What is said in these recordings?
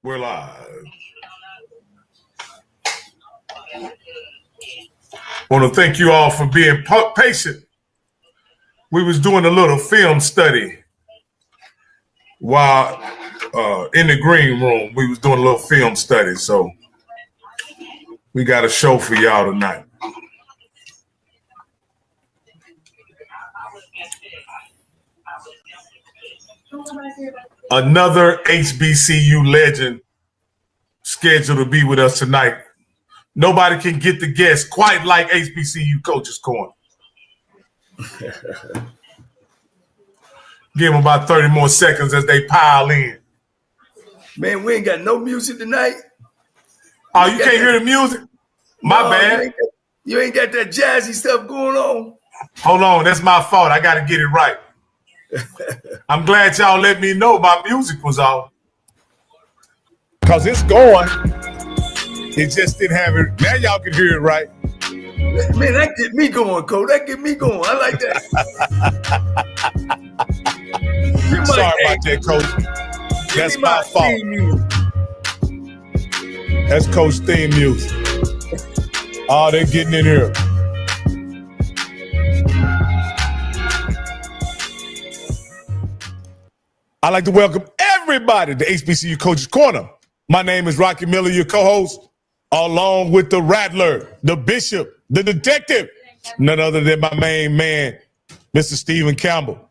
We're live. Want to thank you all for being patient. We was doing a little film study while in the green room. We was doing a little film study, so we got a show for y'all tonight. Another HBCU legend scheduled to be with us tonight. Nobody can get the guest quite like HBCU Coaches Corner. Give them about 30 more seconds as they pile in. Man, we ain't got no music tonight. Oh, you can't hear the music? My bad. You ain't got that jazzy stuff going on. Hold on, that's my fault. I got to get it right. I'm glad y'all let me know my music was off. Because it's going. It just didn't have it. Now y'all can hear it right. Man, that get me going, Cole. That get me going. I like that. Sorry about that, Coach. That's my fault. That's Coach theme music. Oh, they're getting in here. I'd like to welcome everybody to HBCU Coaches Corner. My name is Rocky Miller, your co-host, along with the Rattler, the Bishop, the Detective, none other than my main man, Mr. Stephen Campbell.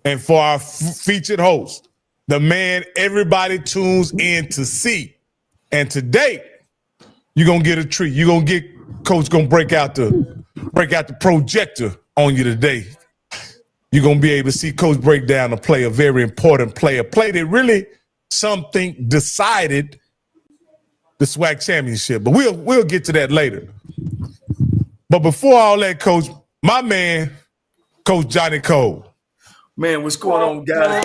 And for our featured host, the man everybody tunes in to see. And today, you're going to get a treat. You're going to get, Coach going to break out the projector on you today. You're going to be able to see Coach break down a play, a very important play, a play that really something decided the SWAC championship. But we'll get to that later. But before all that, Coach, my man, Coach Johnnie Cole. Man, what's going on, guys?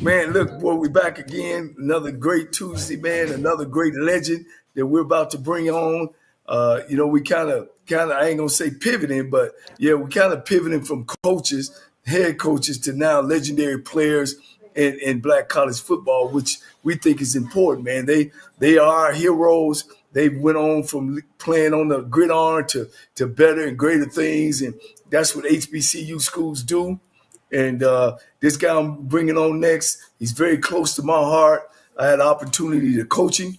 Man, look, boy, we back again. Another great Tuesday, man. Another great legend that we're about to bring on. We kind of, I ain't gonna say pivoting, but yeah, we kind of pivoting from coaches, head coaches, to now legendary players in Black college football, which we think is important, man. They are our heroes. They went on from playing on the gridiron to better and greater things, and that's what HBCU schools do. And this guy I'm bringing on next, he's very close to my heart. I had the opportunity to coach him.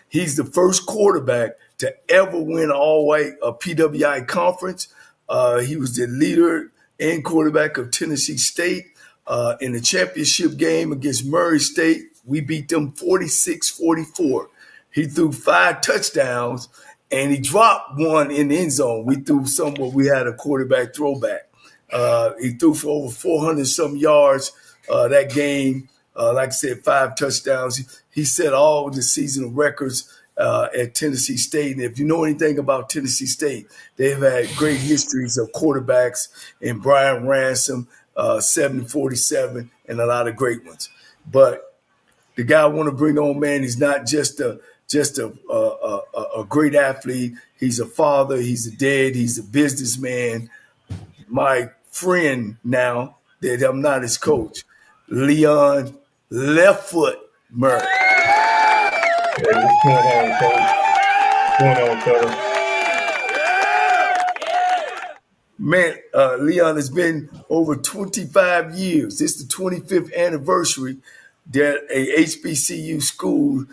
He's the first quarterback to ever win an all-white PWI conference. He was the leader and quarterback of Tennessee State in the championship game against Murray State. We beat them 46-44. He threw 5 touchdowns, and he dropped one in the end zone. We threw some where we had a quarterback throwback. He threw for over 400-some yards that game. Like I said, 5 touchdowns. He set all the seasonal records at Tennessee State. And if you know anything about Tennessee State, they've had great histories of quarterbacks and Brian Ransom, 747, and a lot of great ones. But the guy I want to bring on, man, he's not just a great athlete. He's a father. He's a dad. He's a businessman. My friend now that I'm not his coach, Leon Left Foot Murray. Hey, what's going on, Coach? What's going on, fellas? Man, Leon, has been over 25 years. This is the 25th anniversary that a HBCU school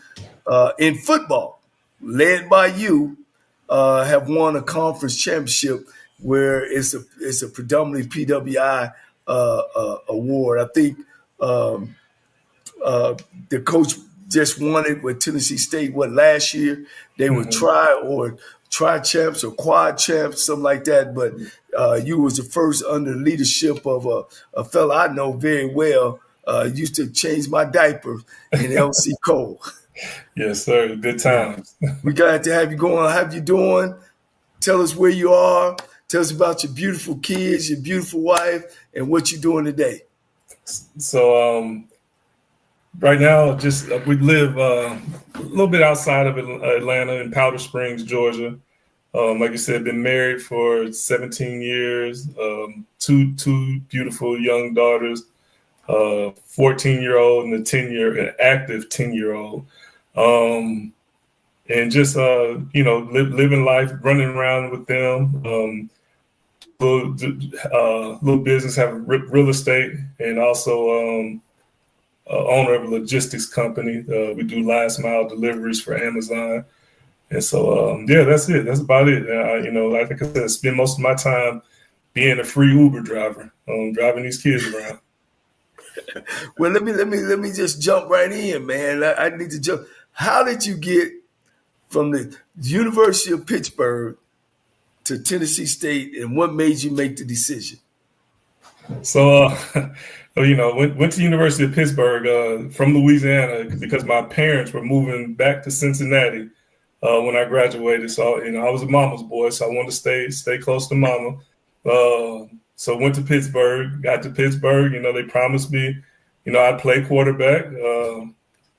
in football, led by you, have won a conference championship where it's a predominantly PWI award. I think the coach just won it with Tennessee State. Last year they were tri champs or quad champs, something like that. But you was the first under the leadership of a fella I know very well. Used to change my diaper in LC Cole. Yes, sir. Good times. We glad to have you going. How you doing? Tell us where you are. Tell us about your beautiful kids, your beautiful wife, and what you're doing today. So right now, we live a little bit outside of Atlanta in Powder Springs, Georgia. Like you said, been married for 17 years, two beautiful young daughters, 14-year-old and an active 10-year-old. And just, living life, running around with them. Little business, have real estate, and also owner of a logistics company. We do last mile deliveries for Amazon. And so, that's it. That's about it. Like I said, I spend most of my time being a free Uber driver, driving these kids around. Well, let me just jump right in, man. I need to jump. How did you get from the University of Pittsburgh to Tennessee State, and what made you make the decision? So, went to University of Pittsburgh from Louisiana because my parents were moving back to Cincinnati when I graduated. So, I was a mama's boy, so I wanted to stay close to mama. So went to Pittsburgh, got to Pittsburgh. They promised me, I'd play quarterback.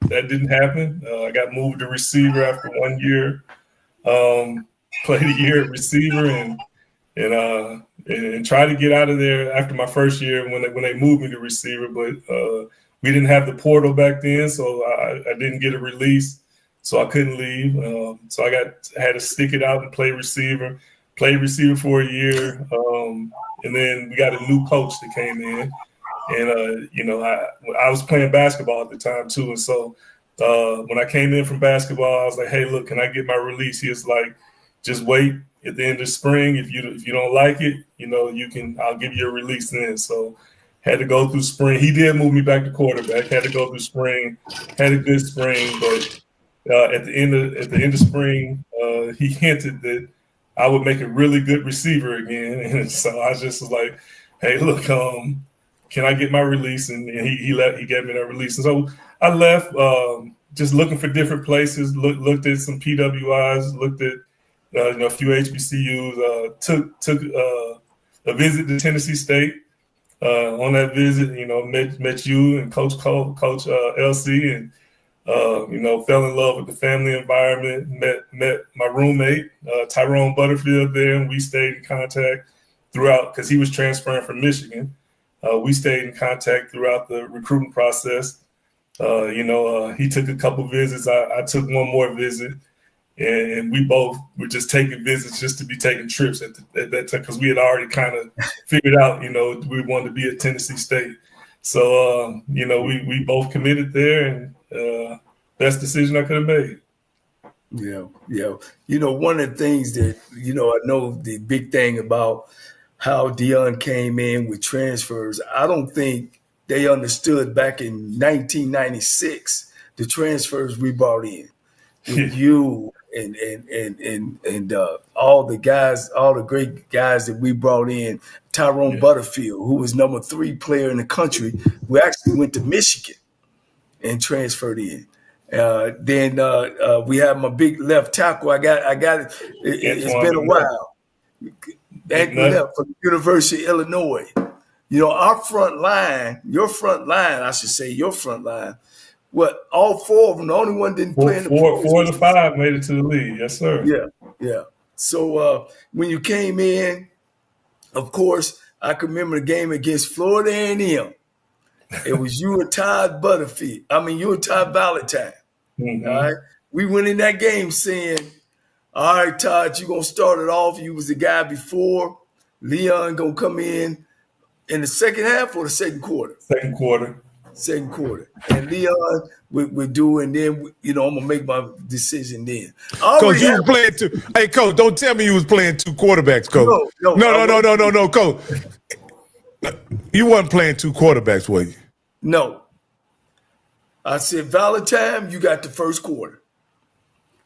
That didn't happen. I got moved to receiver after 1 year. Played a year at receiver and tried to get out of there after my first year when they moved me to receiver. But we didn't have the portal back then, so I didn't get a release. So I couldn't leave. So I had to stick it out and play receiver. Played receiver for a year, and then we got a new coach that came in, and I was playing basketball at the time too. And so when I came in from basketball, I was like, "Hey, look, can I get my release?" He was like, "Just wait at the end of spring. If you don't like it, I'll give you a release then." So had to go through spring. He did move me back to quarterback. Had to go through spring. Had a good spring, but at the end of spring, he hinted that I would make a really good receiver again. And so I just was like, "Hey, look, can I get my release?" And he gave me that release. And so I left, just looking for different places, looked at some PWIs, looked at a few HBCUs, took a visit to Tennessee State. On that visit, met you and Coach LC, and fell in love with the family environment. Met my roommate Tyrone Butterfield there, and we stayed in contact throughout because he was transferring from Michigan. We stayed in contact throughout the recruiting process. He took a couple visits. I took one more visit, and we both were just taking visits just to be taking trips at that time because we had already kind of figured out, we wanted to be at Tennessee State. So, we both committed there, and best decision I could have made. Yeah. One of the things that, I know the big thing about how Deion came in with transfers, I don't think they understood back in 1996 the transfers we brought in with you and all the guys, all the great guys that we brought in. Tyrone Butterfield, who was number 3 player in the country, who actually went to Michigan and transferred in. Then we have my big left tackle. I got it. It's been a while. Anthony left from the University of Illinois. Our front line, your front line, I should say, your front line. What, all 4 of them, the only one didn't play in the pros. 4 of the 5 made it to the league. Yes, sir. Yeah. So when you came in, of course, I can remember the game against Florida A&M. It was you and Todd Valentine. Mm-hmm. All right. We went in that game saying, "All right, Todd, you're going to start it off. You was the guy before. Leon going to come in the second half or the second quarter?" Second quarter. And Leon would do, and then, I'm going to make my decision then. Coach, you was playing two. Hey, Coach, don't tell me you was playing 2 quarterbacks, Coach. No, Coach. You wasn't playing 2 quarterbacks, were you? No. I said, Valentine, you got the first quarter.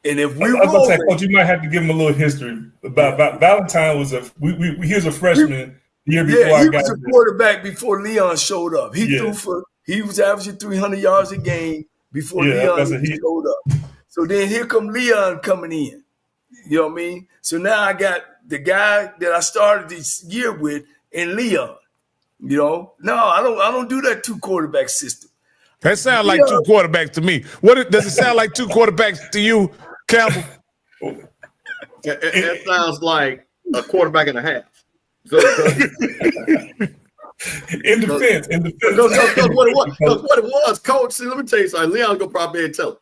And if we roll, Coach, you might have to give him a little history about Valentine. Was he was a freshman the year before I got he was a quarterback before Leon showed up. He was averaging 300 yards a game before Leon showed up. So then here come Leon coming in. You know what I mean? So now I got the guy that I started this year with and Leon. No, I don't do that 2 quarterback system. That sounds like 2 quarterbacks to me. Does it sound like 2 quarterbacks to you, Campbell? It sounds like a quarterback and a half. So, in defense. Because what it was, Coach, see, let me tell you something. Leon's going to probably tell him.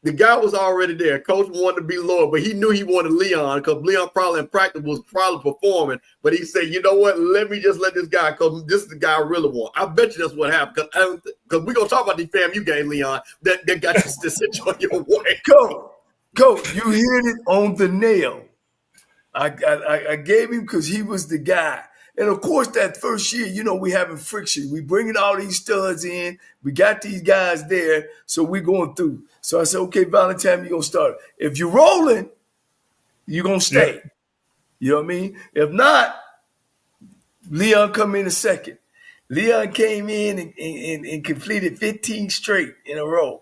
The guy was already there. Coach wanted to be lower, but he knew he wanted Leon because Leon probably in practice was probably performing. But he said, you know what? Let me just let this guy, because this is the guy I really want. I bet you that's what happened. Because we're going to talk about the FAMU game, Leon, that got you to sit on your way. Coach, you hit it on the nail. I gave him because he was the guy. And, of course, that first year, you know, we having friction. We bringing all these studs in. We got these guys there, so we going through. So I said, okay, Valentine, you're going to start. If you're rolling, you're going to stay. Yeah. You know what I mean? If not, Leon come in a second. Leon came in and completed 15 straight in a row.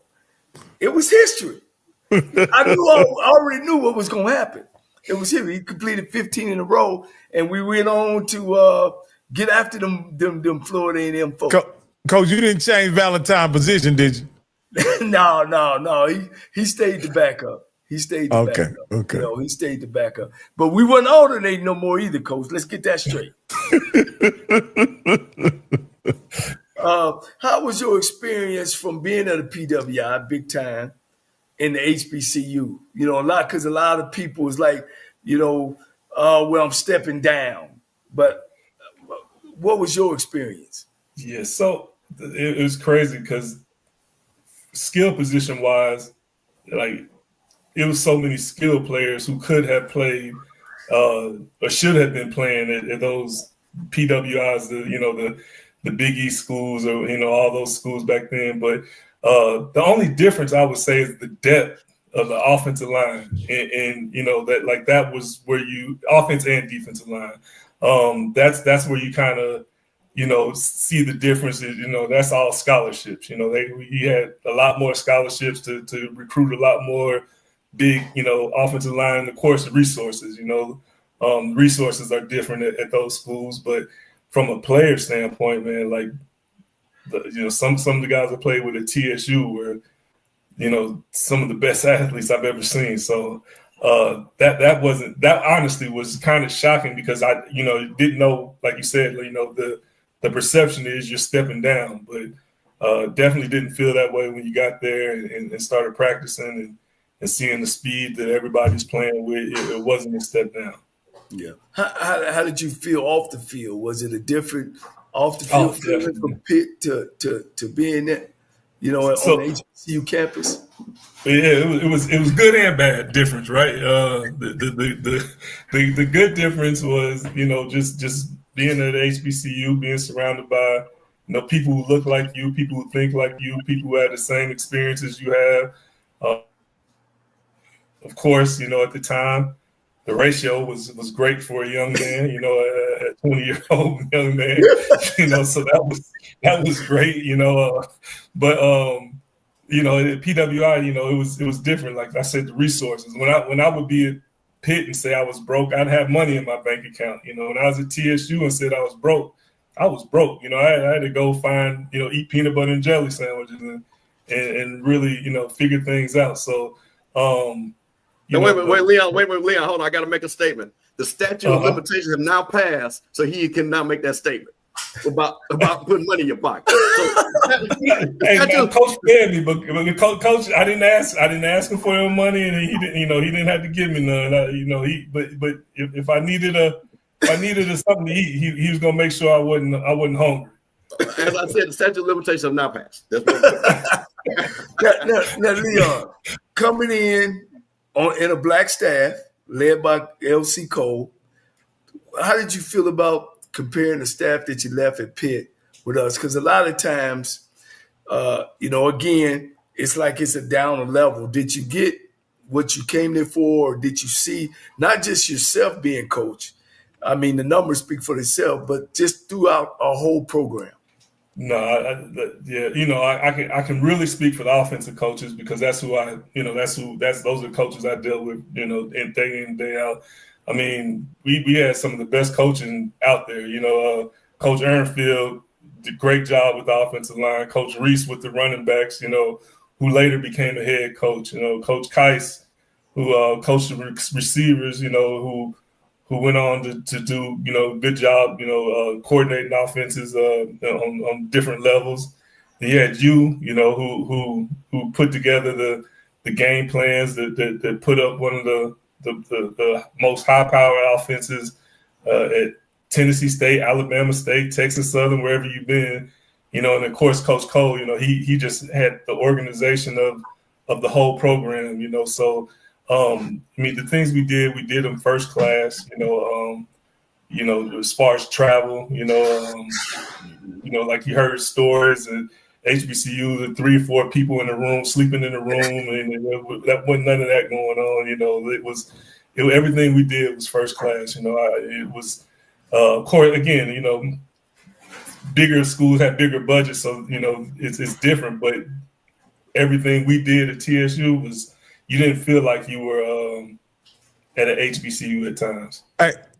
It was history. I already knew what was going to happen. It was him. He completed 15 in a row, and we went on to get after them Florida A&M folks. Coach, you didn't change Valentine's position, did you? No. He stayed the backup. He stayed the backup. Okay. You know, he stayed the backup. But we wasn't alternating no more either, Coach. Let's get that straight. How was your experience from being at a PWI, big time, in the HBCU? You know, because a lot of people is like, you know, well, I'm stepping down. But what was your experience? Yeah, so it was crazy because skill position wise, like it was so many skill players who could have played or should have been playing at those PWIs, the Big East schools, or all those schools back then. But the only difference I would say is the depth of the offensive line, and that was where you offense and defensive line. That's where you kind of see the differences. That's all scholarships. He had a lot more scholarships to recruit a lot more big, offensive line. And of course, the resources. Resources are different at those schools, but from a player standpoint, man, like some of the guys I played with at TSU were, some of the best athletes I've ever seen. So that honestly was kind of shocking because I didn't know, like you said, the perception is you're stepping down, but definitely didn't feel that way when you got there and started practicing and seeing the speed that everybody's playing with. It wasn't a step down. Yeah. How did you feel off the field? Was it a different off the field feeling from Pitt to being there, on the HBCU campus? Yeah, it was good and bad difference, right? The good difference was, just being at HBCU, being surrounded by, people who look like you, people who think like you, people who had the same experiences you have. Of course, at the time, the ratio was great for a young man, a 20-year-old young man, so that was great, but at PWI, it was different. Like I said, the resources. When I would be at Pitt and say I was broke, I'd have money in my bank account. When I was at TSU and said I was broke, I was broke. I had to go find, eat peanut butter and jelly sandwiches and really, figure things out. So, wait, Leon, hold on. I got to make a statement. The statute of limitations have now passed, so he cannot make that statement about putting money in your pocket. So, Coach fed me, but Coach, I didn't ask him for your money, and he didn't, he didn't have to give me none. But if I needed something to eat, he was gonna make sure I wasn't hungry. As I said, the statute of limitations have now passed. That's what now, Leon, coming in a black staff led by L.C. Cole, how did you feel about comparing the staff that you left at Pitt with us? Because a lot of times, again, it's like it's a down a level. Did you get what you came there for, or did you see not just yourself being coach? I mean, the numbers speak for themselves, but just throughout our whole program. No, I can really speak for the offensive coaches because that's who those are coaches I dealt with, and day in, day out. I mean, we had some of the best coaching out there. Coach Ehrenfield did a great job with the offensive line. Coach Reese with the running backs, who later became a head coach. Coach Keiss who coached the receivers, who went on to do, good job, coordinating offenses on different levels. And you had who put together the game plans that put up one of the most high-powered offenses at Tennessee State, Alabama State, Texas Southern, wherever you've been, and of course Coach Cole, he just had the organization of the whole program, So the things we did them first class, as far as travel, like you heard stories and HBCU, the 3 or 4 people in the room sleeping in the room, and that wasn't none of that going on. Everything we did was first class. It was, of course, again, bigger schools have bigger budgets, so it's different. But everything we did at TSU was, you didn't feel like you were at an HBCU at times.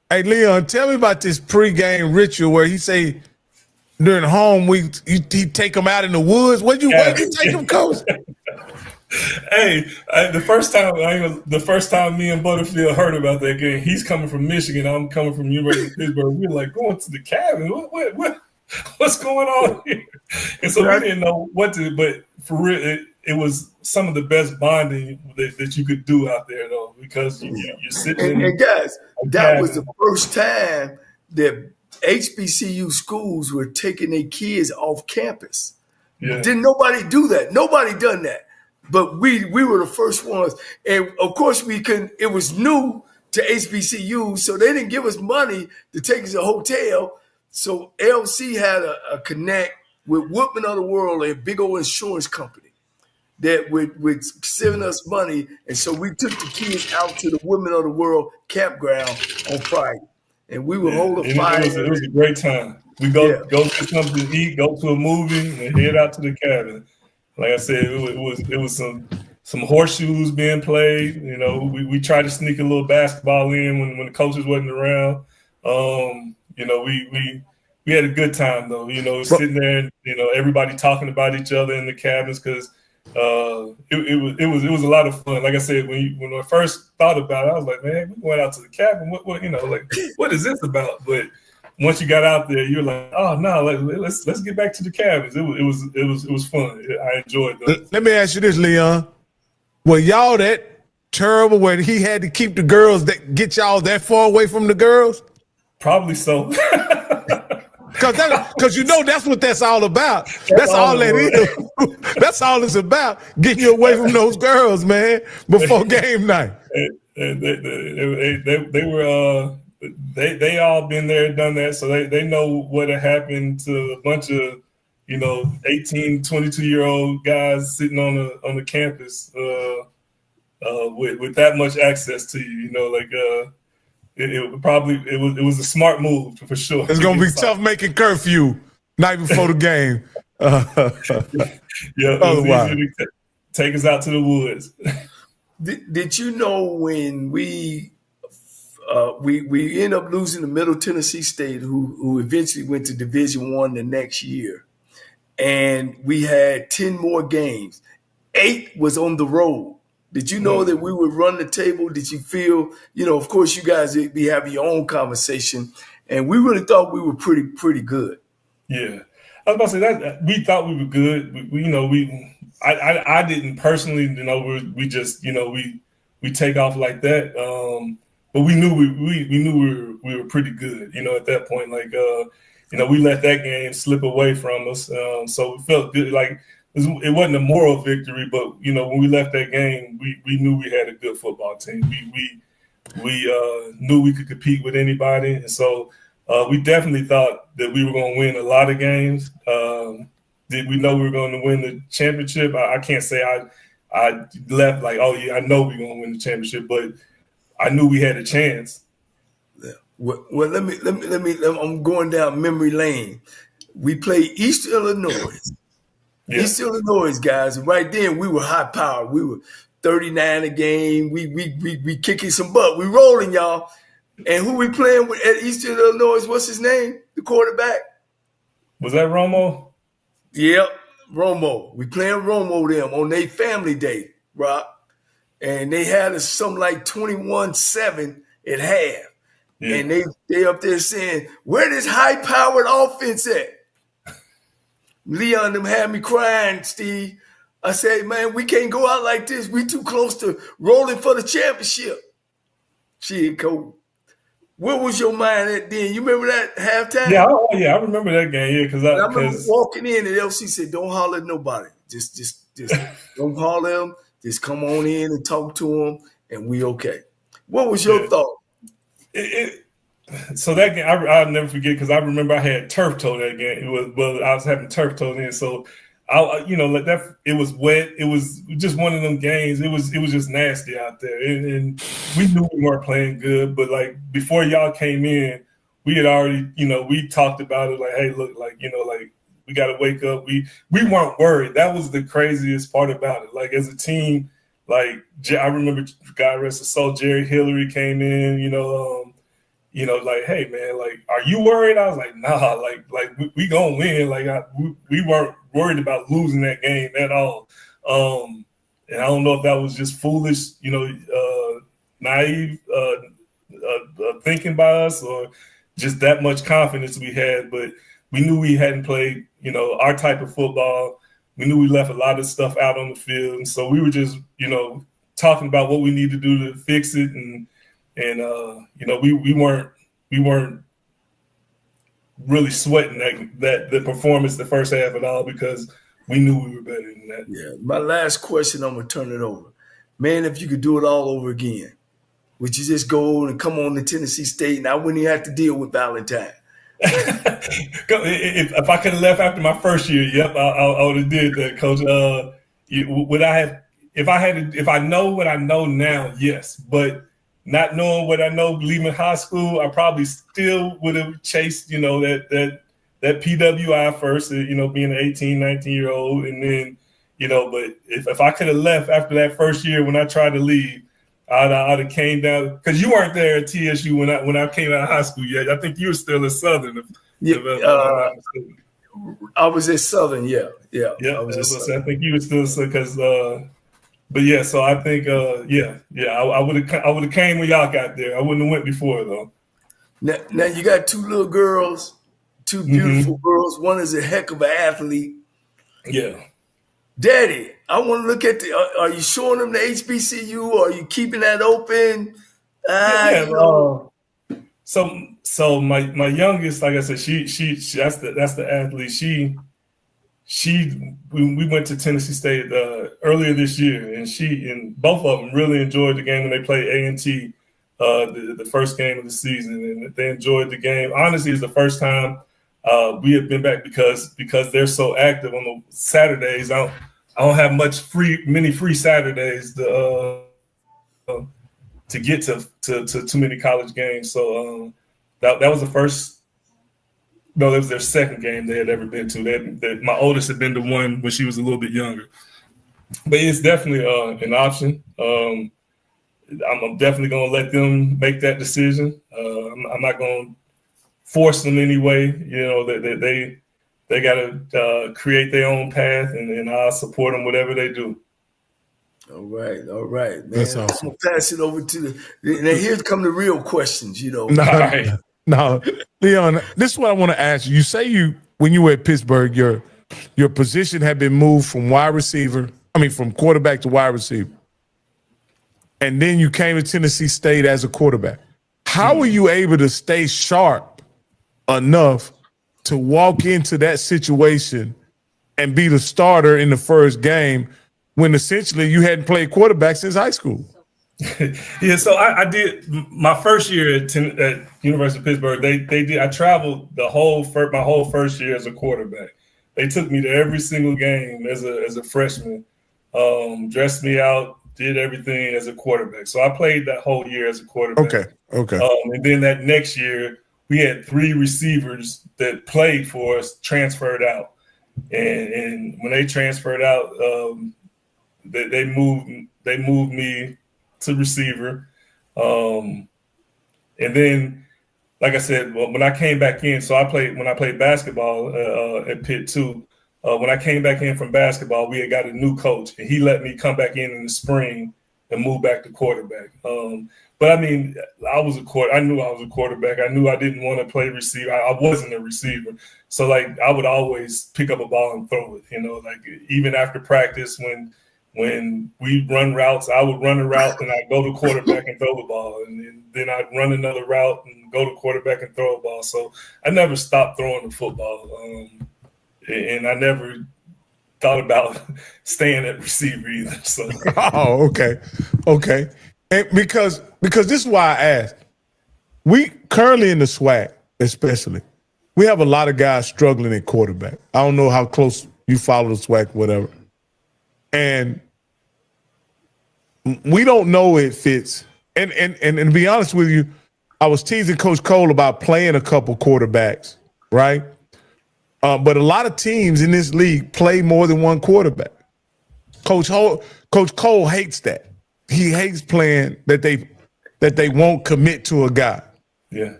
Hey, Leon, tell me about this pregame ritual where he say during home week he take them out in the woods. Where'd you take them, Coach? Hey, the first time me and Butterfield heard about that game, he's coming from Michigan, I'm coming from University of Pittsburgh. We were like, going to the cabin. What's going on here? And so we didn't know what to. But for real, it was some of the best bonding that you could do out there, though, because you're sitting. And guys, that was the first time that HBCU schools were taking their kids off campus. Yeah. Didn't nobody do that? Nobody done that. But we were the first ones. And of course we couldn't, it was new to HBCU, so they didn't give us money to take us to a hotel. So LC had a connect with Woodman of the World, a big old insurance company that would send us money. And so we took the kids out to the Woodman of the World campground on Friday. And we would hold a fire. It was a great time. We go get something to eat, go to a movie, and head out to the cabin. Like I said, it was some horseshoes being played. We tried to sneak a little basketball in when the coaches wasn't around. We had a good time though. Sitting there and everybody talking about each other in the cabins because it was a lot of fun. Like I said, when I first thought about it, I was like, man, we went out to the cabin. What is this about? But once you got out there, you're like, oh no, let's get back to the cabins. It was fun. I enjoyed that. Let me ask you this, Leon. Were y'all that terrible when he had to keep the girls that get y'all that far away from the girls? Probably so. Because that's what that's all about. That's all that is. That's all it's about, getting you away from those girls, man, before game night. They were they all been there, done that, so they know what had happened to a bunch of 18, 22-year-old guys sitting on the campus with that much access to you. It was a smart move for sure. It's gonna be tough making curfew night before the game. Yeah, otherwise take us out to the woods. Did you know when we ended up losing to Middle Tennessee State, who eventually went to Division I the next year, and we had 10 more games. 8 was on the road. Did you know that we would run the table? Did you feel, of course you guys would be having your own conversation, and we really thought we were pretty good. Yeah. I was about to say that we thought we were good. I didn't personally, we just, we take off like that. But we knew we were pretty good, at that point. We let that game slip away from us. So it felt good. Like it wasn't a moral victory, but when we left that game, we knew we had a good football team. We knew we could compete with anybody, and so we definitely thought that we were going to win a lot of games. Did we know we were going to win the championship? I can't say I left like, oh yeah, I know we're going to win the championship, but I knew we had a chance. Yeah. Well, let me. I'm going down memory lane. We played East Illinois. Yeah. East Illinois guys, and right then we were high powered. We were 39 a game. We kicking some butt. We rolling, y'all. And who we playing with at Eastern Illinois? What's his name? The quarterback. Was that Romo? Yep, Romo. We playing Romo them on their family day, Rob. and they had us something like 21-7 at half. Yeah. And they up there saying, where this high-powered offense at? Leon them had me crying, Steve. I said, man, we can't go out like this. We too close to rolling for the championship. Shit, Coach. What was your mind at then? You remember that halftime? Yeah, I remember that game. Yeah, because I remember walking in and LC said, "Don't holler at nobody. Just don't holler at them. Just come on in and talk to them, and we okay." What was your thought? So that game, I'll never forget because I remember I had turf toe that game. I was having turf toe then, so it was wet. It was just one of them games. It was just nasty out there, and we knew we weren't playing good. But like before y'all came in, we had already, we talked about it. Like, hey, look, we got to wake up. We weren't worried. That was the craziest part about it. Like as a team, I remember, God rest his soul, Jerry Hillary came in. Like, hey man, like, are you worried? I was like, nah, we gonna win. We weren't worried about losing that game at all. And I don't know if that was just foolish, naive thinking by us, or just that much confidence we had. But we knew we hadn't played, our type of football. We knew we left a lot of stuff out on the field, and so we were just, talking about what we need to do to fix it, and we weren't really sweating that the performance the first half at all, because we knew we were better than that. Yeah. My last question, I'm gonna turn it over. Man, if you could do it all over again, would you just go and come on to Tennessee State and I wouldn't even have to deal with Valentine? If I could have left after my first year, yep, I would have did that, Coach. Would I have? If I know what I know now, yes, but not knowing what I know leaving high school, I probably still would have chased, that PWI first, being an 18, 19-year-old. And then, but if I could have left after that first year when I tried to leave, I'd have came down, because you weren't there at TSU when I came out of high school yet. I think you were still at Southern. I was at Southern, yeah. I think you were still, because but yeah, so I think I would have came when y'all got there. I wouldn't have went before though. Now you got two little girls, two beautiful girls. One is a heck of an athlete. Yeah. Daddy, I want to look at are you showing them the HBCU, or are you keeping that open? So my youngest, like I said, she that's the athlete. We went to Tennessee State earlier this year, and both of them really enjoyed the game when they played A&T the first game of the season, and they enjoyed the game. Honestly, it's the first time we have been back because they're so active on the Saturdays. I don't have many free Saturdays to get to too many college games. So that was the first. No, that was their second game they had ever been to. My oldest had been to one when she was a little bit younger. But it's definitely an option. I'm definitely going to let them make that decision. I'm not going to force them anyway. They got to create their own path, and I'll support them whatever they do. All right, man. That's awesome. I'm gonna pass it over to now. Here come the real questions. No, Leon, this is what I want to ask you. You say when you were at Pittsburgh, your position had been moved from from quarterback to wide receiver. And then you came to Tennessee State as a quarterback. How were you able to stay sharp enough to walk into that situation and be the starter in the first game when essentially you hadn't played quarterback since high school? Yeah, so I did my first year at University of Pittsburgh. They did. I traveled my whole first year as a quarterback. They took me to every single game as a freshman, dressed me out, did everything as a quarterback. So I played that whole year as a quarterback. Okay. And then that next year, we had 3 receivers that played for us transferred out, and when they transferred out, they moved me to receiver. And then, like I said, when I came back in, when I played basketball at Pitt too, when I came back in from basketball, we had got a new coach, and he let me come back in the spring and move back to quarterback. But I mean, I knew I was a quarterback. I knew I didn't want to play receiver. I wasn't a receiver. So like I would always pick up a ball and throw it, like even after practice when we run routes, I would run a route and I'd go to quarterback and throw the ball. And then I'd run another route and go to quarterback and throw a ball. So I never stopped throwing the football. And I never thought about staying at receiver either. So. Oh, okay. And because this is why I asked. We currently in the SWAC, especially, we have a lot of guys struggling at quarterback. I don't know how close you follow the SWAC, whatever. And we don't know if it's and to be honest with you, I was teasing Coach Cole about playing a couple quarterbacks, right? But a lot of teams in this league play more than one quarterback. Coach Cole hates that. He hates playing that they won't commit to a guy. Yeah.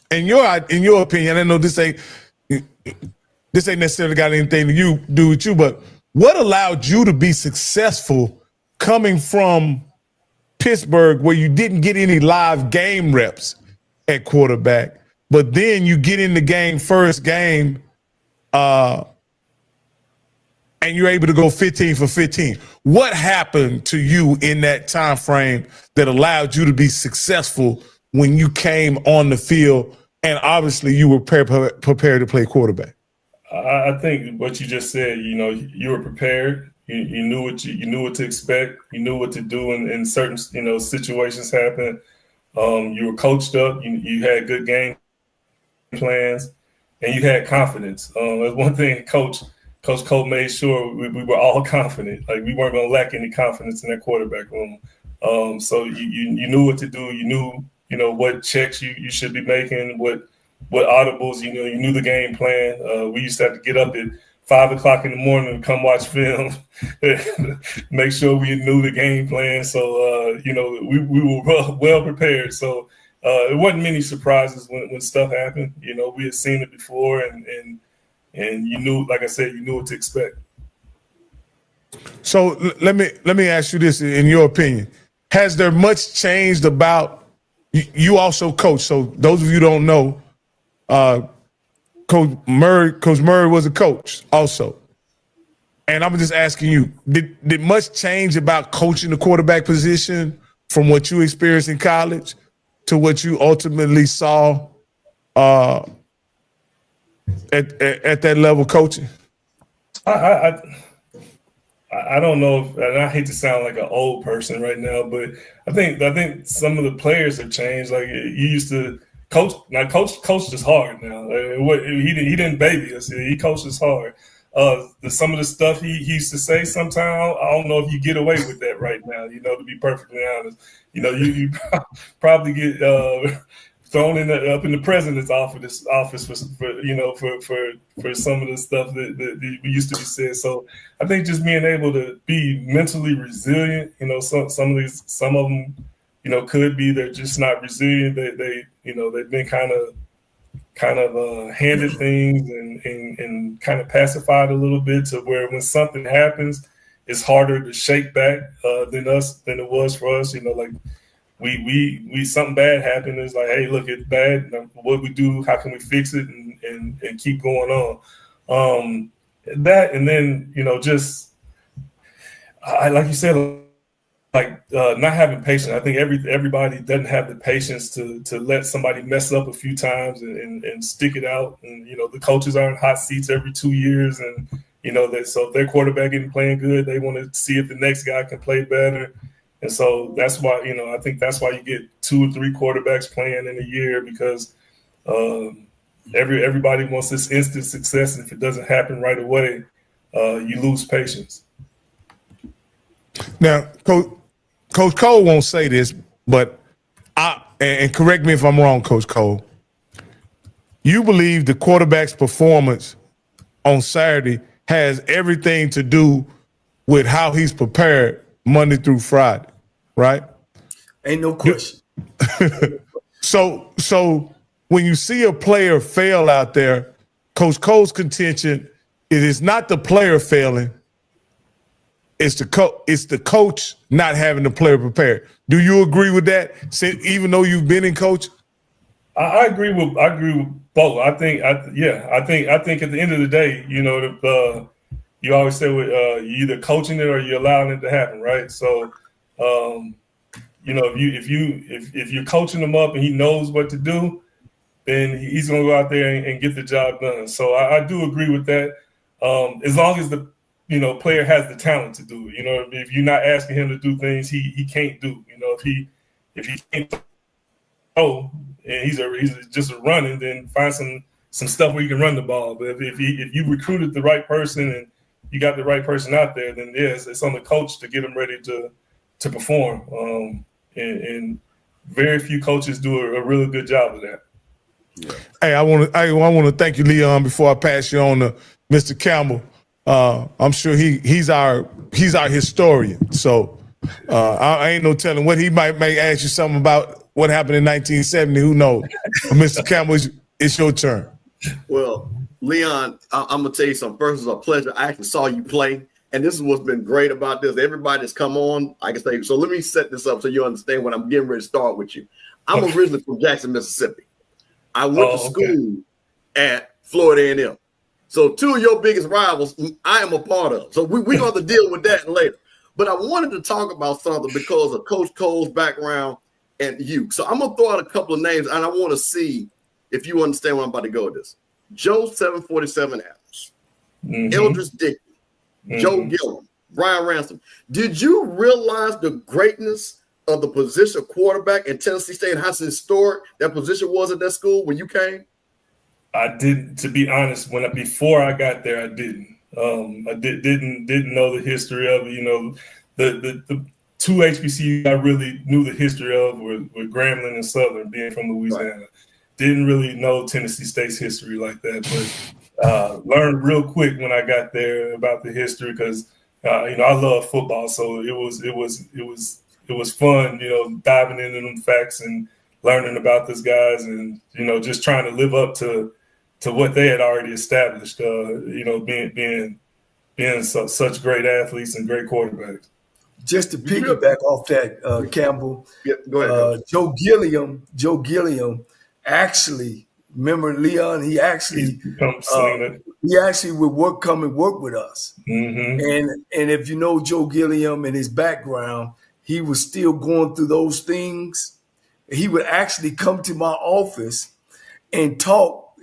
In your opinion, I know this ain't necessarily got anything to do with you, but what allowed you to be successful coming from Pittsburgh, where you didn't get any live game reps at quarterback, but then you get in the game first game, and you're able to go 15 for 15. What happened to you in that time frame that allowed you to be successful when you came on the field, and obviously you were prepared to play quarterback? I think what you just said, you were prepared. You knew what to expect. You knew what to do in certain situations happen. You were coached up. You had good game plans, and you had confidence. That's one thing Coach Cole made sure we were all confident. Like we weren't going to lack any confidence in that quarterback room. So you knew what to do. You knew what checks you should be making, what audibles. You knew the game plan. We used to have to get up at 5 o'clock in the morning and come watch film, make sure we knew the game plan. So we were well prepared. So it wasn't many surprises when stuff happened. We had seen it before, and you knew, like I said, you knew what to expect. So let me ask you this: in your opinion, has there much changed about you? Also coach. So those of you who don't know, Coach Murray was a coach also. And I'm just asking you, did much change about coaching the quarterback position from what you experienced in college to what you ultimately saw at that level coaching? I don't know if, and I hate to sound like an old person right now, but I think some of the players have changed. Like you used to coach. Now coach is hard now. He didn't baby us. He coaches hard. Some of the stuff he used to say sometimes, I don't know if you get away with that right now. To be perfectly honest, you probably get thrown up in the president's office for some of the stuff that used to be said. So I think just being able to be mentally resilient. Some of them, could be they're just not resilient. They've been kind of handed things and kind of pacified a little bit to where when something happens, it's harder to shake back than it was for us. Like we something bad happened. It's like, hey, look, it's bad. What we do? How can we fix it and keep going on? That and then just like you said. Not having patience. I think everybody doesn't have the patience to let somebody mess up a few times and stick it out. And the coaches are in hot seats every 2 years, and so if their quarterback isn't playing good, they want to see if the next guy can play better. And so that's why I think that's why you get 2 or 3 quarterbacks playing in a year, because everybody wants this instant success, and if it doesn't happen right away, you lose patience. Now, Coach Cole won't say this, but and correct me if I'm wrong, Coach Cole, you believe the quarterback's performance on Saturday has everything to do with how he's prepared Monday through Friday, right? Ain't no question. So when you see a player fail out there, Coach Cole's contention is it's not the player failing. it's the coach not having the player prepared. Do you agree with that? Even though you've been in coach, I agree with both. I think at the end of the day, you always say you're either coaching it or you're allowing it to happen, right? So, if you're coaching him up and he knows what to do, then he's going to go out there and get the job done. So I do agree with that. As long as the player has the talent to do it. If you're not asking him to do things he can't do. If he can't throw and he's just running, then find some stuff where you can run the ball. But if you recruited the right person and you got the right person out there, then yes, it's on the coach to get them ready to perform. And very few coaches do a really good job of that. Yeah. Hey, I want to thank you, Leon. Before I pass you on to Mr. Campbell, I'm sure he's our historian. So I ain't no telling what he may ask you something about what happened in 1970. Who knows? Mr. Campbell, it's your turn. Well, Leon, I'm gonna tell you something. First, it's a pleasure. I actually saw you play, and this is what's been great about this. Everybody that's come on, I can say. So let me set this up so you understand what I'm getting ready to start with you. I'm originally from Jackson, Mississippi. I went to school at Florida A&M. So two of your biggest rivals, I am a part of. So we're going to deal with that later. But I wanted to talk about something because of Coach Cole's background and you. So I'm going to throw out a couple of names, and I want to see if you understand where I'm about to go with this. Joe 747 Adams, Eldridge Dickey, Joe Gillum, Brian Ransom. Did you realize the greatness of the position of quarterback in Tennessee State and how historic that position was at that school when you came? I didn't, to be honest. Before I got there, I didn't. I didn't know the history of it. The two HBCUs I really knew the history of were Grambling and Southern, being from Louisiana. Right. Didn't really know Tennessee State's history like that, but learned real quick when I got there about the history because I love football, so it was fun, diving into them facts and learning about these guys and, just trying to live up to what they had already established, being such great athletes and great quarterbacks. Just to piggyback off that, Campbell, go ahead, Joe Gilliam actually, remember Leon, he actually would come and work with us. Mm-hmm. And if you know Joe Gilliam and his background, he was still going through those things. He would actually come to my office and talk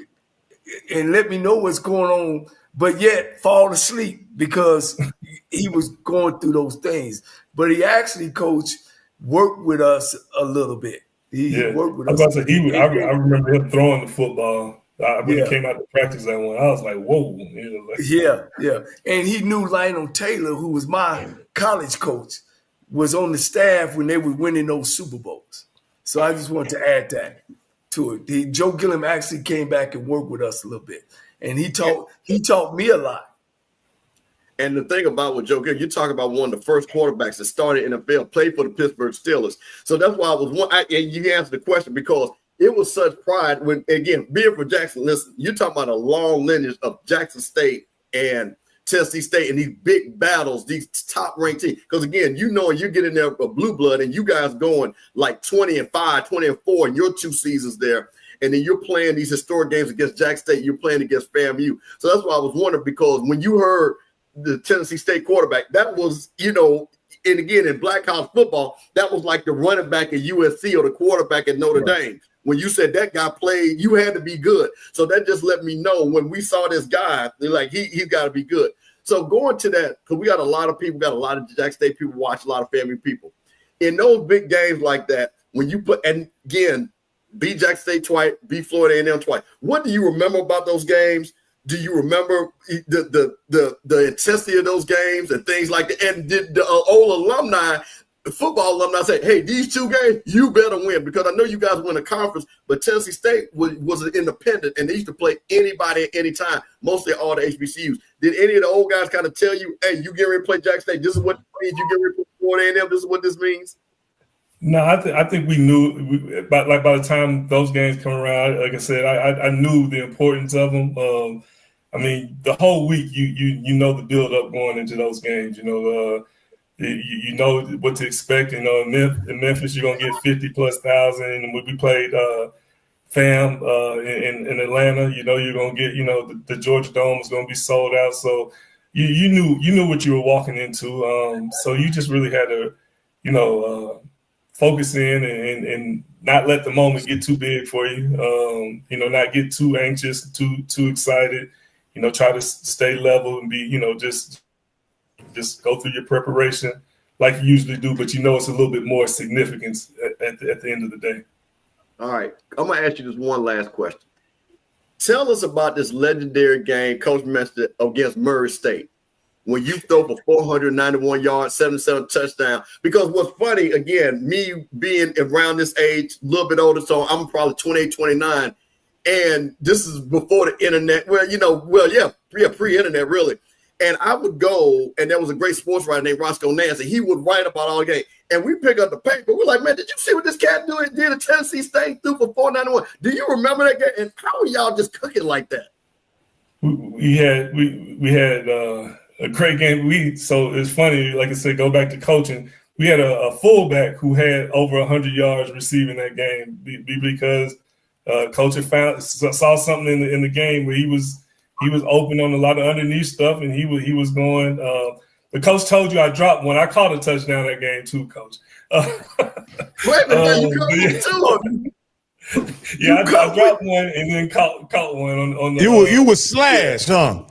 and let me know what's going on, but yet fall asleep because he was going through those things. But he actually, Coach, worked with us a little bit. He worked with us. I remember him throwing the football. When he came out to practice that one, I was like, whoa. Yeah. And he knew Lionel Taylor, who was my college coach, was on the staff when they were winning those Super Bowls. So I just want to add that to it. Joe Gilliam actually came back and worked with us a little bit. And he taught me a lot. And the thing about with Joe Gilliam, you're talking about one of the first quarterbacks that started in the NFL, played for the Pittsburgh Steelers. So that's why and you answered the question because it was such pride when, again, being from Jackson, listen, you're talking about a long lineage of Jackson State and Tennessee State and these big battles, these top-ranked teams. Because, again, you're getting there a blue blood and you guys going like 20-5, 20-4 in your 2 seasons there. And then you're playing these historic games against Jackson State. You're playing against FAMU. So that's why I was wondering because when you heard the Tennessee State quarterback, that was, and again, in black college football, that was like the running back at USC or the quarterback at Notre Dame. When you said that guy played, you had to be good. So that just let me know when we saw this guy, they're like, he's got to be good. So going to that, because we got a lot of people, got a lot of Jackson State people watch, a lot of family people. In those big games like that, when you put, and again, beat Jackson State twice, beat Florida A&M twice. What do you remember about those games? Do you remember the intensity of those games and things like that? And did the old alumni, the football alumni say, hey, these 2 games, you better win? Because I know you guys win a conference, but Tennessee State was an independent, and they used to play anybody at any time, mostly all the HBCUs. Did any of the old guys kind of tell you, hey, you get ready to play Jackson State, this is what it means, you get ready to play Florida A&M, this is what this means? No, I think we knew, by the time those games come around, like I said, I knew the importance of them. The whole week, you know the build up going into those games. you know what to expect. You know, in Memphis, you're gonna get 50,000+. And when we played FAM in Atlanta, you know, you're gonna get, you know, the Georgia Dome is gonna be sold out. So you knew what you were walking into. So you just really had to, you know, focus in and not let the moment get too big for you. You know, not get too anxious, too excited. You know, try to stay level and be, you know, just go through your preparation like you usually do, but you know it's a little bit more significance at the end of the day. All right, I'm gonna ask you this one last question. Tell us about this legendary game Coach mentioned against Murray State when you throw for 491 yards, 77 touchdowns. Because what's funny, again, me being around this age, a little bit older, so I'm probably 28, 29, and this is before the internet. Pre-internet, really. And I would go, and there was a great sports writer named Roscoe Nance, and he would write about all the game. And we pick up the paper. We're like, man, did you see what this cat did at Tennessee State, threw for 491? Do you remember that game? And how are y'all just cooking like that? We had a great game. So it's funny, like I said, go back to coaching. We had a fullback who had over 100 yards receiving that game because coach had saw something in the game where he was open on a lot of underneath stuff, and he was going. The coach told you I dropped one. I caught a touchdown that game too, Coach. Wait a minute, you caught it too. Yeah, I dropped one and then caught one on the. You were slashed, huh?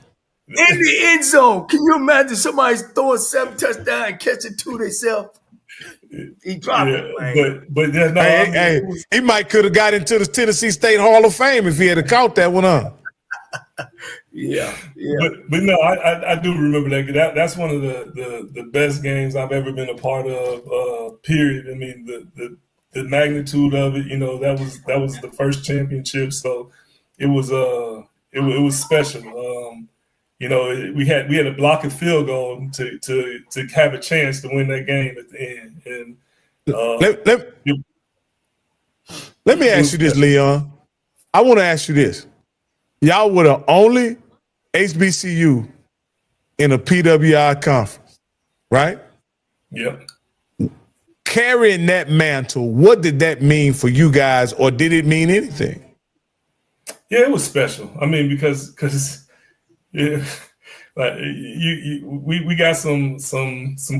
In the end zone. Can you imagine somebody throwing 7 touchdowns and catching 2 themselves? He dropped it, man. But there's no. Hey, he might could have got into the Tennessee State Hall of Fame if he had caught that one, huh? Yeah. But no, I do remember that. That's one of the best games I've ever been a part of. Period. I mean, the magnitude of it. You know, that was the first championship, so it was special. You know, we had a block and field goal to have a chance to win that game at the end. And let me ask you this, Leon. I want to ask you this. Y'all were the only HBCU in a PWI conference, right? Yep. Carrying that mantle, what did that mean for you guys, or did it mean anything? Yeah, it was special. I mean, because yeah, like we got some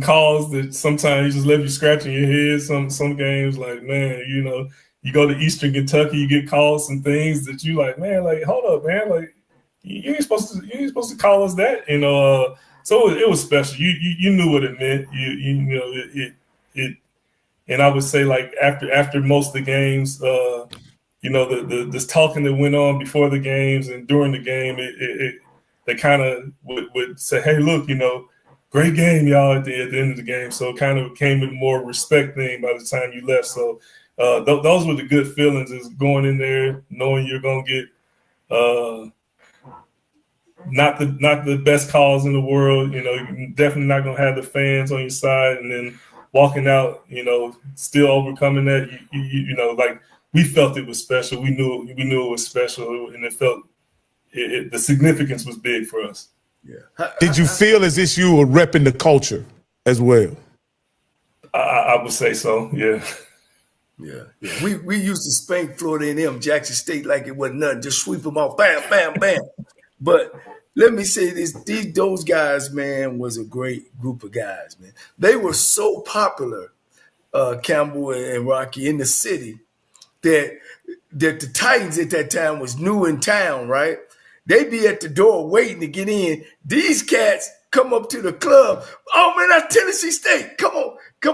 calls that sometimes just leave you scratching your head. Some games, like, man, you know, you go to Eastern Kentucky, you get calls and things that you like, man, like, hold up, man, like you ain't supposed to call us that, you know. So it was special. You knew what it meant. You know it. And I would say, like, after most of the games, you know, this talking that went on before the games and during the game, they kind of would say, hey, look, you know, great game, y'all, at the end of the game. So it kind of came with more respect thing by the time you left. So those were the good feelings, is going in there knowing you're going to get not the best calls in the world. You know, you're definitely not going to have the fans on your side, and then walking out, you know, still overcoming that. You know, like, we felt it was special. We knew it was special, and it felt the significance was big for us. Yeah. Did you feel as if you were repping the culture as well? I would say so. Yeah. Yeah. We used to spank Florida A&M, Jackson State, like it wasn't nothing. Just sweep them off, bam, bam, bam. But let me say this: those guys, man, was a great group of guys, man. They were so popular, Campbell and Rocky, in the city, that the Titans at that time was new in town, right? They'd be at the door waiting to get in. These cats come up to the club. Oh man, that's Tennessee State. Come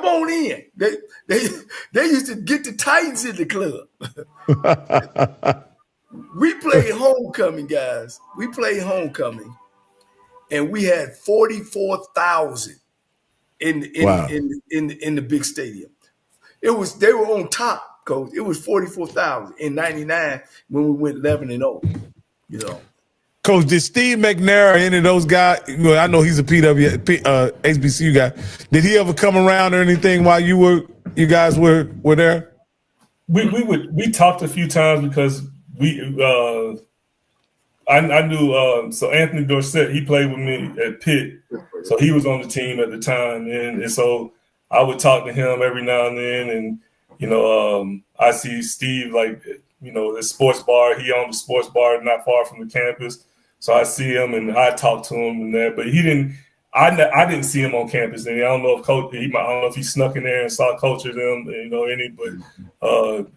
on in. They used to get the Titans in the club. We played homecoming, guys. We played homecoming, and we had 44,000 in the big stadium. They were on top, Coach. It was 44,000 in '99 when we went 11-0. You know. Coach, did Steve McNair, any of those guys? Well, I know he's a HBCU guy. Did he ever come around or anything while you guys were there? We talked a few times because I knew. So Anthony Dorsett, he played with me at Pitt, so he was on the team at the time, and so I would talk to him every now and then, and I see Steve, like, the sports bar. He owned a sports bar not far from the campus, so I see him and I talk to him and that. But he didn't. I didn't see him on campus, and I don't know if I don't know if he snuck in there and saw Coach or them, but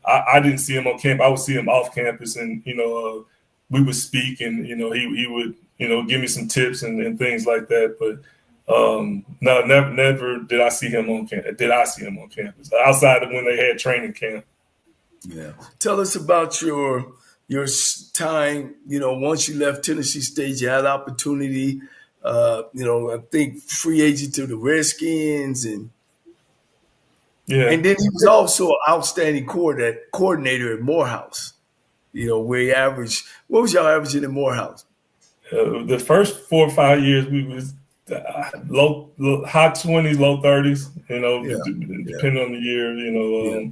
I didn't see him on campus. I would see him off campus, and we would speak, and he would give me some tips and things like that. But no, never did I see him on campus. Did I see him on campus outside of when they had training camp? Yeah, tell us about your time. Once you left Tennessee State, you had opportunity. I think free agent to the Redskins, and then he was also an outstanding coordinator at Morehouse. Where he averaged. What was y'all averaging at Morehouse? The first 4 or 5 years, we was low high 20s, low 30s. Depending on the year.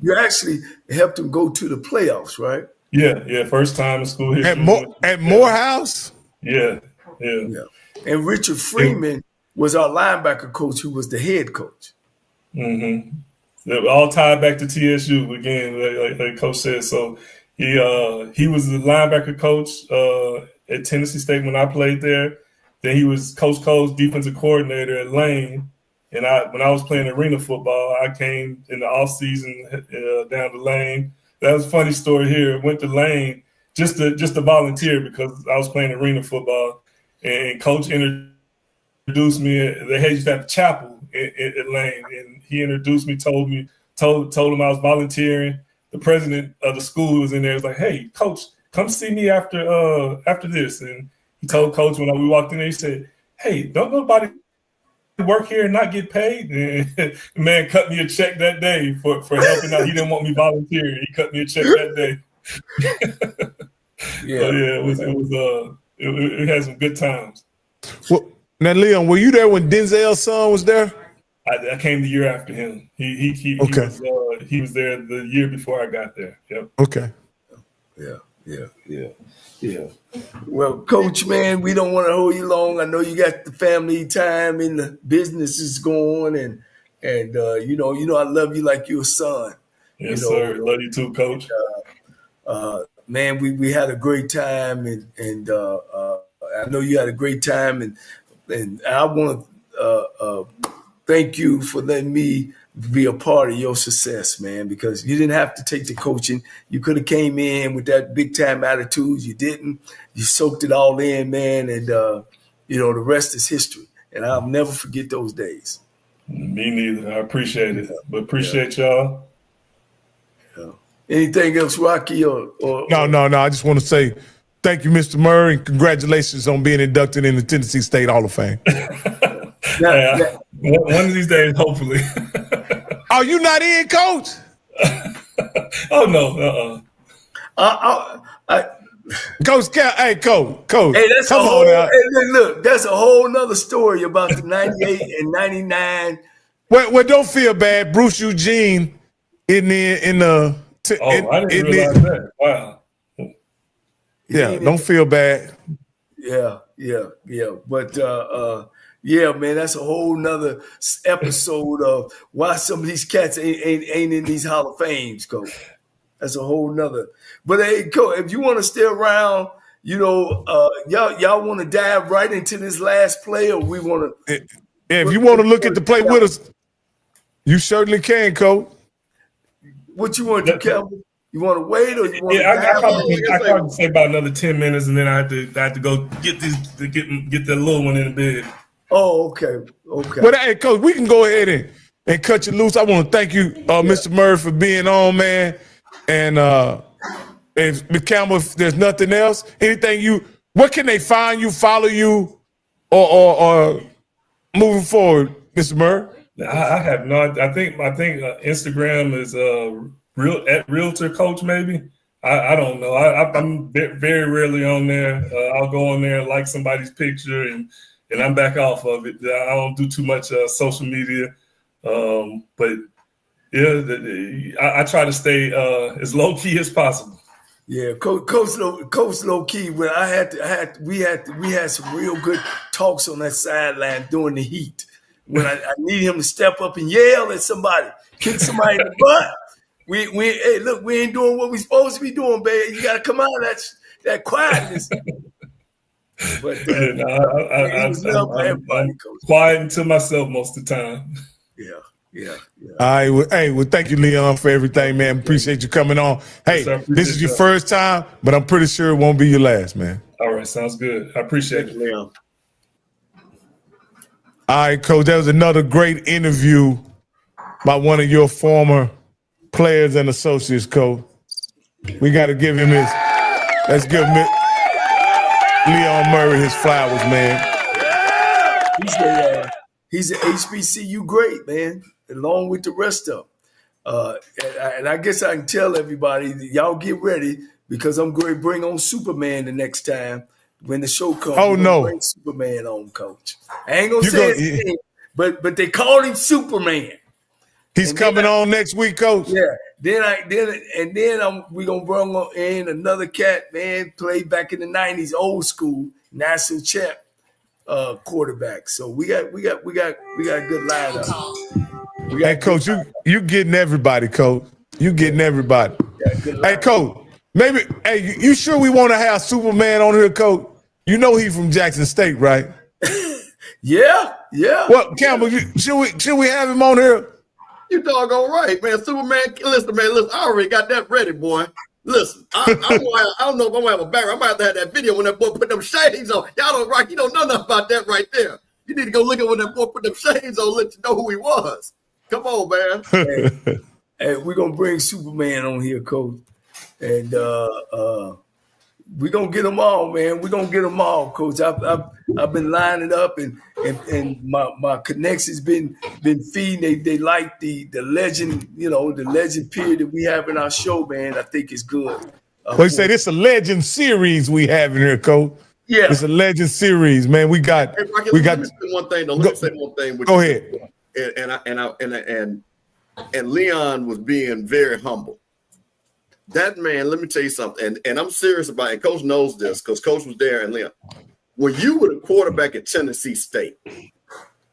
You actually helped him go to the playoffs, right? Yeah. First time in school history. At Morehouse. Yeah. And Richard Freeman was our linebacker coach, who was the head coach. Mm-hmm. All tied back to TSU again, like Coach said. So he was the linebacker coach at Tennessee State when I played there. Then he was Coach Cole's defensive coordinator at Lane. And when I was playing arena football, I came in the off season down to Lane. That was a funny story here. Went to Lane just to volunteer because I was playing arena football. And Coach introduced me. They had used to have a chapel at Lane, and he introduced me. Told him I was volunteering. The president of the school was in there. He was like, "Hey, Coach, come see me after this." And he told Coach when we walked in there, he said, "Hey, don't nobody work here and not get paid?" And the man cut me a check that day for helping out. He didn't want me volunteering. He cut me a check that day. It had some good times. Well, now, Leon, were you there when Denzel's son was there? I came the year after him. He was there the year before I got there. Yep. Okay. Yeah. Well, Coach, man, we don't want to hold you long. I know you got the family time and the business is going, and I love you like you're a son. Yes, sir. Love you too, Coach. Man, we had a great time, and I know you had a great time, and I want to thank you for letting me be a part of your success, man, because you didn't have to take the coaching. You could have came in with that big time attitude. You didn't. You soaked it all in, man, and the rest is history. And I'll never forget those days. Me neither. I appreciate it, but appreciate y'all. Yeah. Anything else, Rocky? Or No. I just want to say thank you, Mr. Murray, and congratulations on being inducted in the Tennessee State Hall of Fame. One of these days, hopefully. Are you not in, Coach? Oh no. Coach, hey, Coach. Hey, that's come on now. Hey, look, that's a whole nother story about the 98 and 99. Well, don't feel bad. Bruce Eugene I didn't realize that. Wow. Yeah, don't feel bad. Yeah. But yeah, man, that's a whole nother episode of why some of these cats ain't in these Hall of Fames, Coach. That's a whole nother. But hey, Coach, if you want to stay around, y'all want to dive right into this last play, or we want to? Yeah, if you want to look at the play with us, you certainly can, Coach. What you want to do, Campbell? You want to wait, or you want to? I probably say about another 10 minutes, and then I have to go get that little one in the bed. Oh, okay. But hey, Coach, we can go ahead and cut you loose. I want to thank you, Mr. Murray, for being on, man. And if Campbell, if there's nothing else, where can they find you, follow you, or moving forward, Mr. Murray? I have no. I think Instagram is at Realtor Coach maybe. I don't know. I'm very rarely on there. I'll go on there and like somebody's picture and I'm back off of it. I don't do too much social media, but yeah, I try to stay as low key as possible. Yeah, Coach low key. When we had some real good talks on that sideline during the heat. When I need him to step up and yell at somebody, kick somebody in the butt. Hey, look, we ain't doing what we supposed to be doing, baby. You got to come out of that quietness. But I'm quiet to myself most of the time. Yeah. All right. Well, thank you, Leon, for everything, man. Appreciate you coming on. Hey, this is your first time, but I'm pretty sure it won't be your last, man. All right. Sounds good. I appreciate it, Leon. All right, Coach. That was another great interview by one of your former players and associates, Coach. We got to give him let's give him Leon Murray his flowers, man. He's an HBCU great, man, along with the rest of them. And I guess I can tell everybody, y'all get ready because I'm going to bring on Superman the next time when the show comes. Oh, no. Bring Superman on, Coach. I ain't going to say his name, but they call him Superman. He's coming on next week, Coach. Yeah. Then we're gonna bring in another cat, man, played back in the 90s, old school, national champ quarterback. So we got a good lineup. Hey, Coach, you getting everybody, Coach. You getting everybody. Hey, Coach, maybe you sure we want to have Superman on here, Coach? You know he from Jackson State, right? Yeah. Well, Campbell, should we have him on here? You doggone right, man. Superman, listen, I already got that ready, boy. Listen, I don't know if I'm gonna have a background. I might have to have that video when that boy put them shades on. Y'all don't rock. You don't know nothing about that right there. You need to go look at when that boy put them shades on, let you know who he was. Come on, man. Hey, we're gonna bring Superman on here, Coach, and we're gonna get them all, man. We're gonna get them all, Coach. I've been lining up, and my connections been feeding. They like the legend, the legend period that we have in our show, man. I think it's good. Well, you say this is a legend series we have in here, Coach. Yeah, it's a legend series, man. We got. Let me say one thing. Let me say one thing. Go ahead. And Leon was being very humble. That man, let me tell you something, and I'm serious about it. Coach knows this because Coach was there. And Leon, when you were the quarterback at Tennessee State,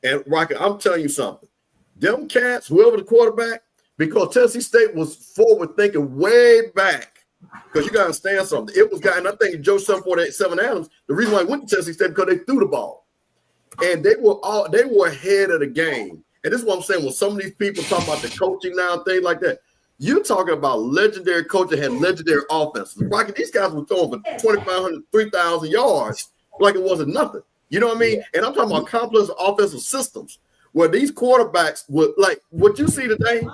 and Rocky, I'm telling you something, them cats, whoever the quarterback, because Tennessee State was forward thinking way back. Because you got to understand something. It was guy, and I think Joe 747 Adams, the reason why I went to Tennessee State because they threw the ball. And they were ahead of the game. And this is what I'm saying. When some of these people talk about the coaching now and things like that, you're talking about legendary coaches that had legendary offenses. Rocky, these guys were throwing for 2,500, 3,000 yards like it wasn't nothing. You know what I mean? And I'm talking about complex offensive systems where these quarterbacks would, like what you see today,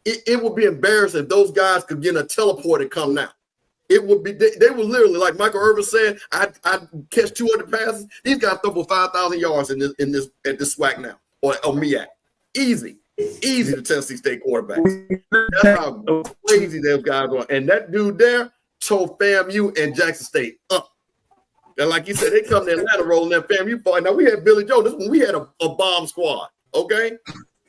it would be embarrassing if those guys could get a teleport and come now. It would be, they were literally, like Michael Irvin said, I'd catch 200 passes. These guys throw for 5,000 yards at this SWAC now, or MEAC. Easy to Tennessee State quarterbacks. That's how crazy those guys are. And that dude there told FAMU and Jackson State up. And like you said, they come to Atlanta rolling that FAMU ball. Now we had Billy Joe. This one we had a bomb squad. Okay,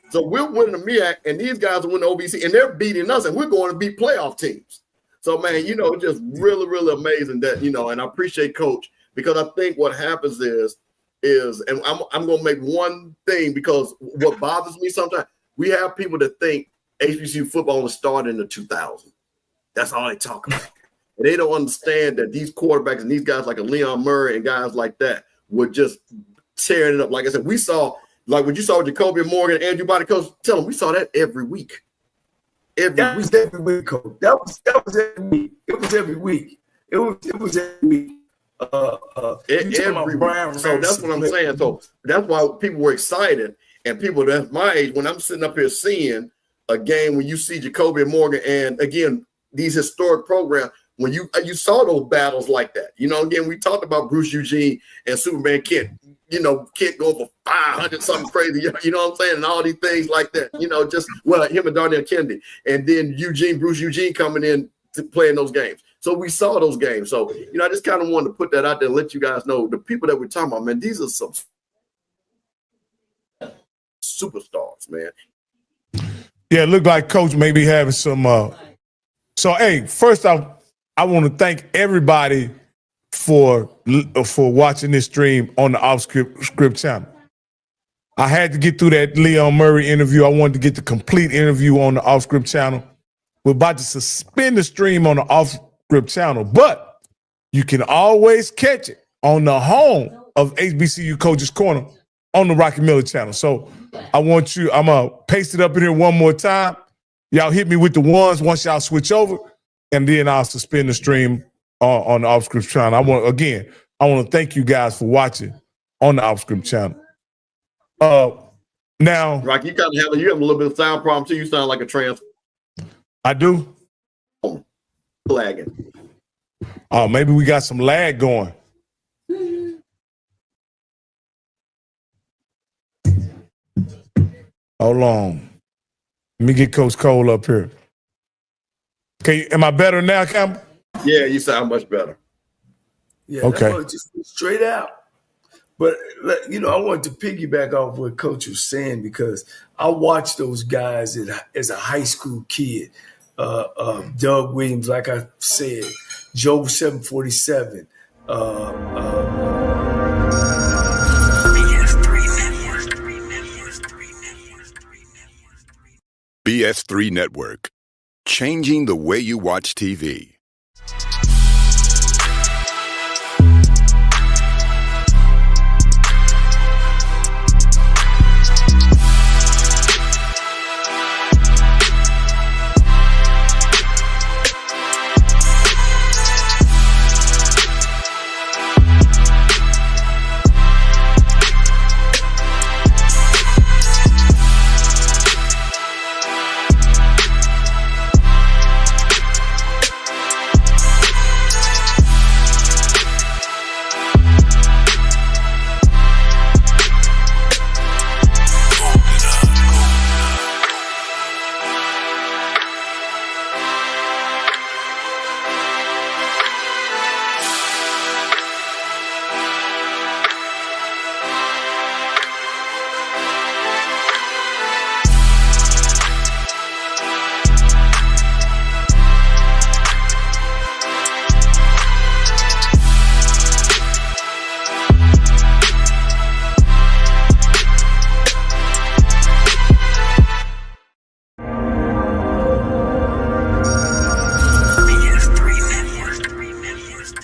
so we're winning the MEAC, and these guys are winning the OVC, and they're beating us, and we're going to beat playoff teams. So man, just really, really amazing that and I appreciate Coach because I think what happens is, and I'm going to make one thing because what bothers me sometimes. We have people that think HBCU football was started in the 2000s. That's all they talk about. And they don't understand that these quarterbacks and these guys like a Leon Murray and guys like that were just tearing it up. Like I said, we saw, like what you saw with Jacoby Morgan, Andrew Body Coach, tell them we saw that every week. Every week, Coach. That was every week. It was every week. It was every week. Every week. So that's what I'm saying. So that's why people were excited. And people that's my age, when I'm sitting up here seeing a game when you see Jacoby Morgan and again these historic programs, when you saw those battles like that, again we talked about Bruce Eugene and Superman Kent, Kent go for 500 something crazy, you know what I'm saying, and all these things like that, him and Darnell Kennedy, and then Bruce Eugene coming in to playing those games. So we saw those games. So I just kind of wanted to put that out there and let you guys know the people that we're talking about, man. These are some superstars, man. Yeah, it looked like Coach maybe having some. So, hey, first off, I want to thank everybody for watching this stream on the Off Script channel. I had to get through that Leon Murray interview. I wanted to get the complete interview on the Off Script channel. We're about to suspend the stream on the Off Script channel, but you can always catch it on the home of HBCU Coaches Corner on the Rocky Miller channel. So I'm going to paste it up in here one more time. Y'all hit me with the ones once y'all switch over, and then I'll suspend the stream on the Off Script channel. I want to thank you guys for watching on the Off Script channel. Now, Rocky, you have a little bit of sound problem too. You sound like a trans. I do. Lagging. Oh, maybe we got some lag going. Hold on. Let me get Coach Cole up here. Okay, am I better now, Campbell? Yeah, you sound much better. Yeah, okay. Just straight out. But, you know, I wanted to piggyback off what Coach was saying because I watched those guys as a high school kid. Doug Williams, like I said, Joe 747. BS3 Network, changing the way you watch TV.